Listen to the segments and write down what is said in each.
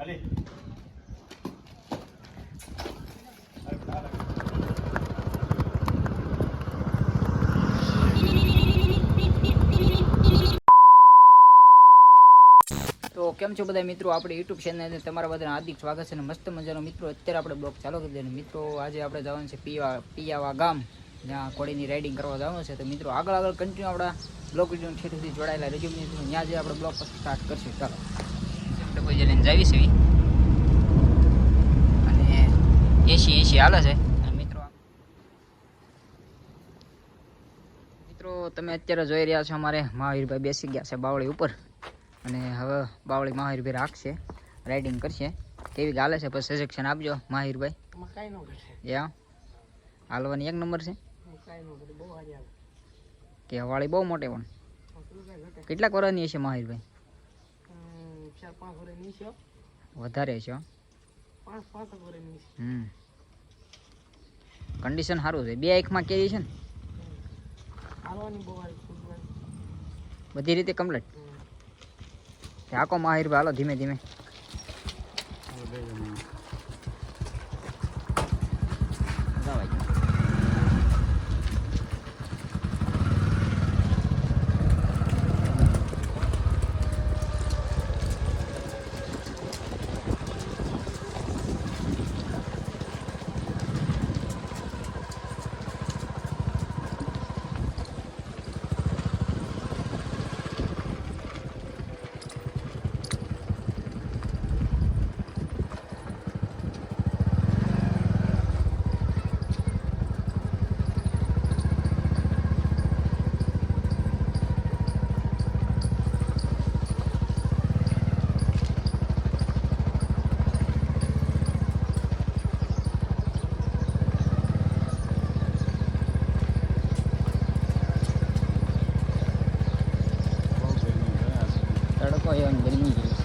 તો કેમ છો બધા મિત્રો, આપણે યુટ્યુબ ચેનલને તમારા બધાને હાર્દિક સ્વાગત છે. અને મસ્ત મજાનો મિત્રો અત્યારે આપણે બ્લોગ ચાલુ કરી દઈએ. મિત્રો આજે આપણે જવાનું છે પિયાવા ગામ, જ્યાં ઘોડીની રાઇડિંગ કરવા જવાનું છે. તો મિત્રો આગળ કન્ટિન્યુ આપણા બ્લોગ વિડીયો ઠેઠ સુધી જોડાયેલા રહેજો. ત્યાં જે આપણે બ્લોગ સ્ટાર્ટ કરશું. ચાલો ડબ્બો લઈને જાવી છે અને એસી હાલે છે. મિત્રો તમે અત્યારે જોઈ રહ્યા છો અમારે મહાવીરભાઈ બેસી ગયા છે બાવળી ઉપર, અને હવે બાવળી મહાવીરભાઈ રાખશે, રાઇડિંગ કરશે. કેવી ગાલે છે પછી સજેશન આપજો મહાવીરભાઈ. યા હાલવાની એક નંબર છે કે વાળી બહુ મોટી પણ કેટલાક વર્ષની હશે મહાવીરભાઈ? 4-5 વર્ષની છે. વધારે છે. 5 વર્ષની છે. કન્ડિશન સારું છે. બે આંખમાં કેવી છે ને, હાલવાની બહુ બધી રીતે કમ્પ્લીટ. આકો મહાવીરભાઈ હાલો ધીમે ધીમે. ગરમી જેવી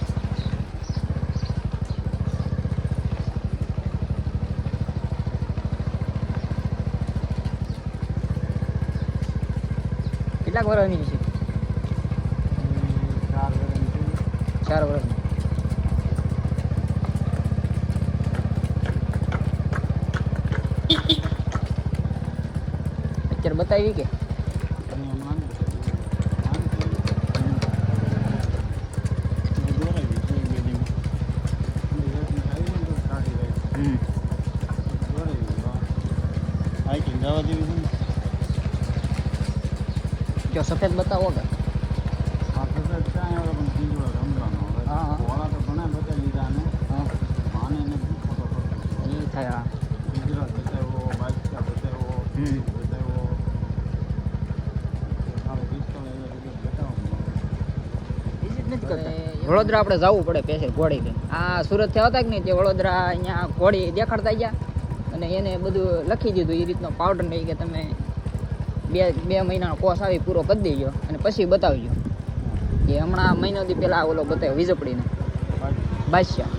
કેટલાક વર્ષની છે? 4 વર્ષની. અત્યારે બતાવી કે જો સફેદ બતાવો કે વડોદરા આપણે જવું પડે પેસે ઘોડી લઈને. આ સુરત થી આવતા કે નહીં, તે વડોદરા અહીંયા ઘોડી દેખાડતા ગયા અને એને બધું લખી દીધું એ રીતનો પાવડર નહીં કે તમે બે મહિનાનો કોર્સ આવી પૂરો કરી દેજો અને પછી બતાવજો. એ હમણાં મહિનોથી પહેલાં ઓલો બતાવ્યો વીજપડીને બાદશાહ.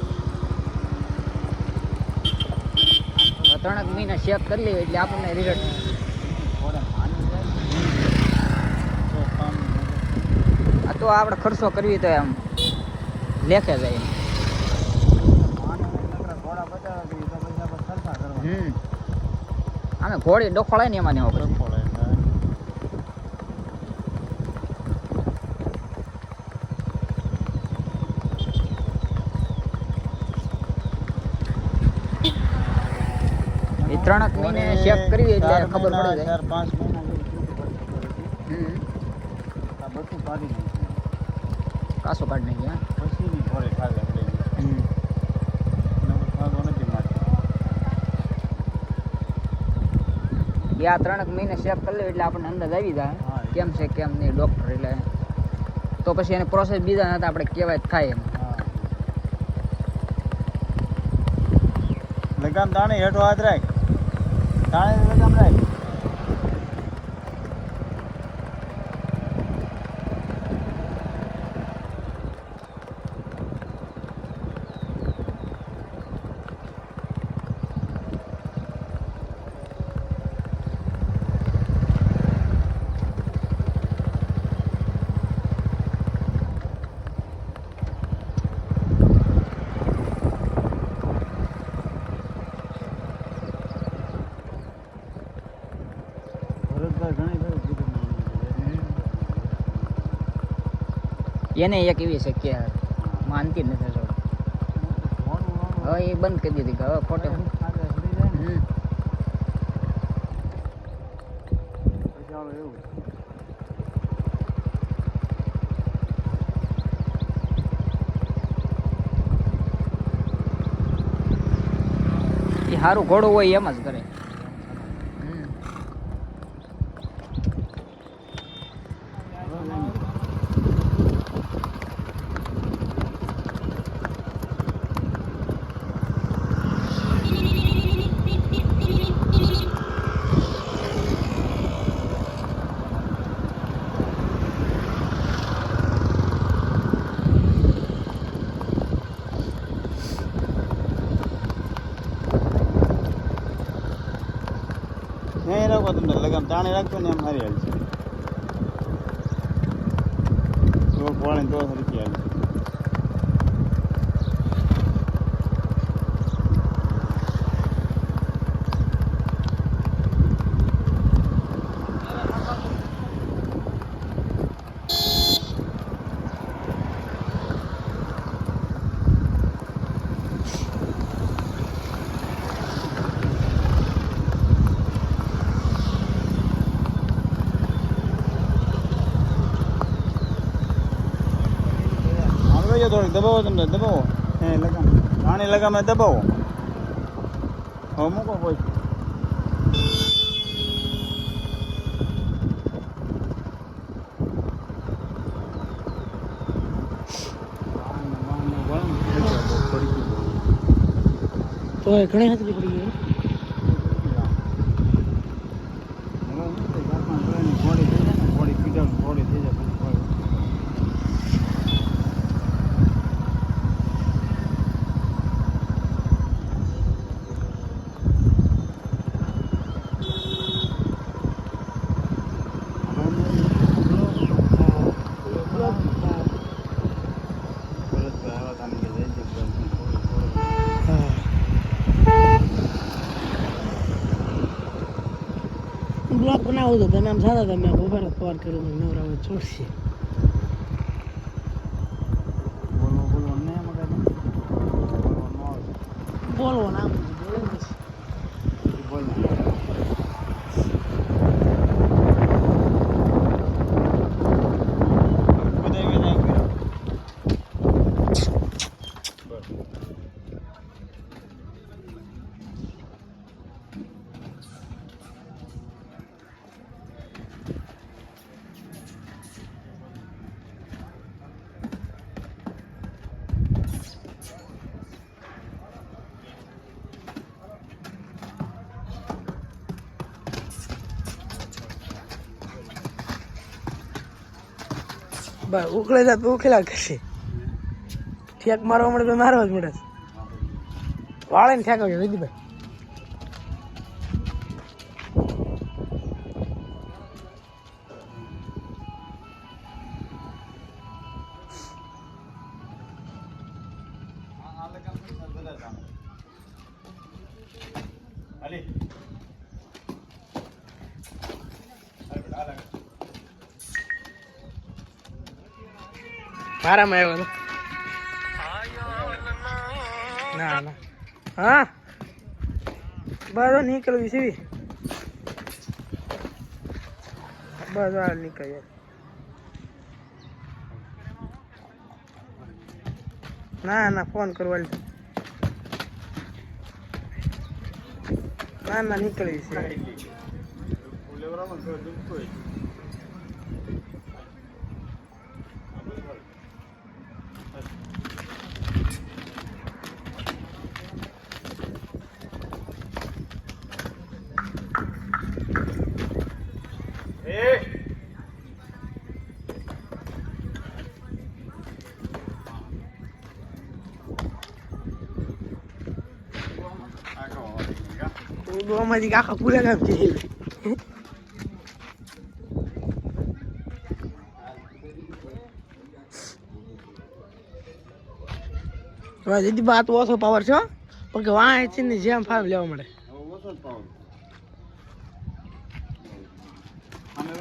3 મહિના ચેક કરી લઈએ એટલે આપણને રિઝલ્ટ. આ તો આપણે ખર્ચો કરવી તો એમ લેખે જાય. આમે ઘોડી ડોખોળાય ને એમાં ને એ 3 મહિને ચેક કરવી એટલે ખબર પડી જાય. 4-5 મહિના કાસો કાઢ નાખી. આ 3 મહિને ચેક કરી લે એટલે આપણને અંદાજ આવી જાય કેમ છે કેમ નહીં ડૉક્ટર. એટલે તો પછી એની પ્રોસેસ બીજા નતા આપણે કહેવાય થાય એમ. લગામ દાણે હેઠો હાથ રાખ, દાણે લગામ રાખ. એને એક એવી છે કે માનતી જ નથી જોડે. હવે એ બંધ કરી દીધી કે હવે ફોટો આગળ સડી જાય ને પછી આવે એવું. એ સારું ઘોડું હોય એમ જ કરે. નહીં રાખો તમને લગામ તાણે રાખજો ને એમ સારી હાલ છે. તો પોણી તો સરખી હાલ છે. થોડીક દબાવો તમને દબાવો હે લગામ પાણી લગામે દબાવો હવે મૂકો કોઈ તો એ ઘણી હાથરી પડી ગઈ. ઘોડી થઈ જાય ને ઘોડી પીડા ઘોડી થઈ જાય પછી બ્લોક બનાવો તો તમે આમ સાદા તમે ઉભા ફોર કર્યું નવરાવ છોડશે. બોલો બોલો ને મગર બોલો નો આવે બોલવો ના બોલ બસ ઉકળે જાય તો ઉકેલા કરશે. ઠેક મારવા મળે તો મારવા જ મળે. વાળે ને ઠેક આવજો વિધિભાઈ. મારામાં આવ્યો હતો. ના ના હા બસ નીકળવી સીવી બસ આ નીકળી ના ના ફોન કરવા ના ના નીકળવી છે. ગોમાંથી આખા પૂરા કામ છે. દીદી બાત ઓછો પાવર છે પણ કે વાં છે ને જેમ ફાવ લેવા મળે. ઓછો જ પાવર આમે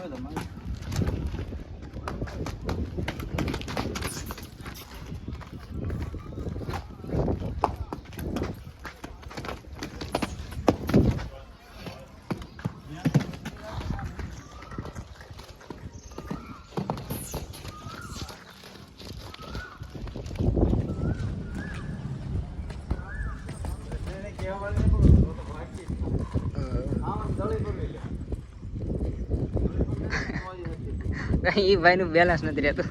એ ભાઈનું બેલેન્સ નથી રહેતું.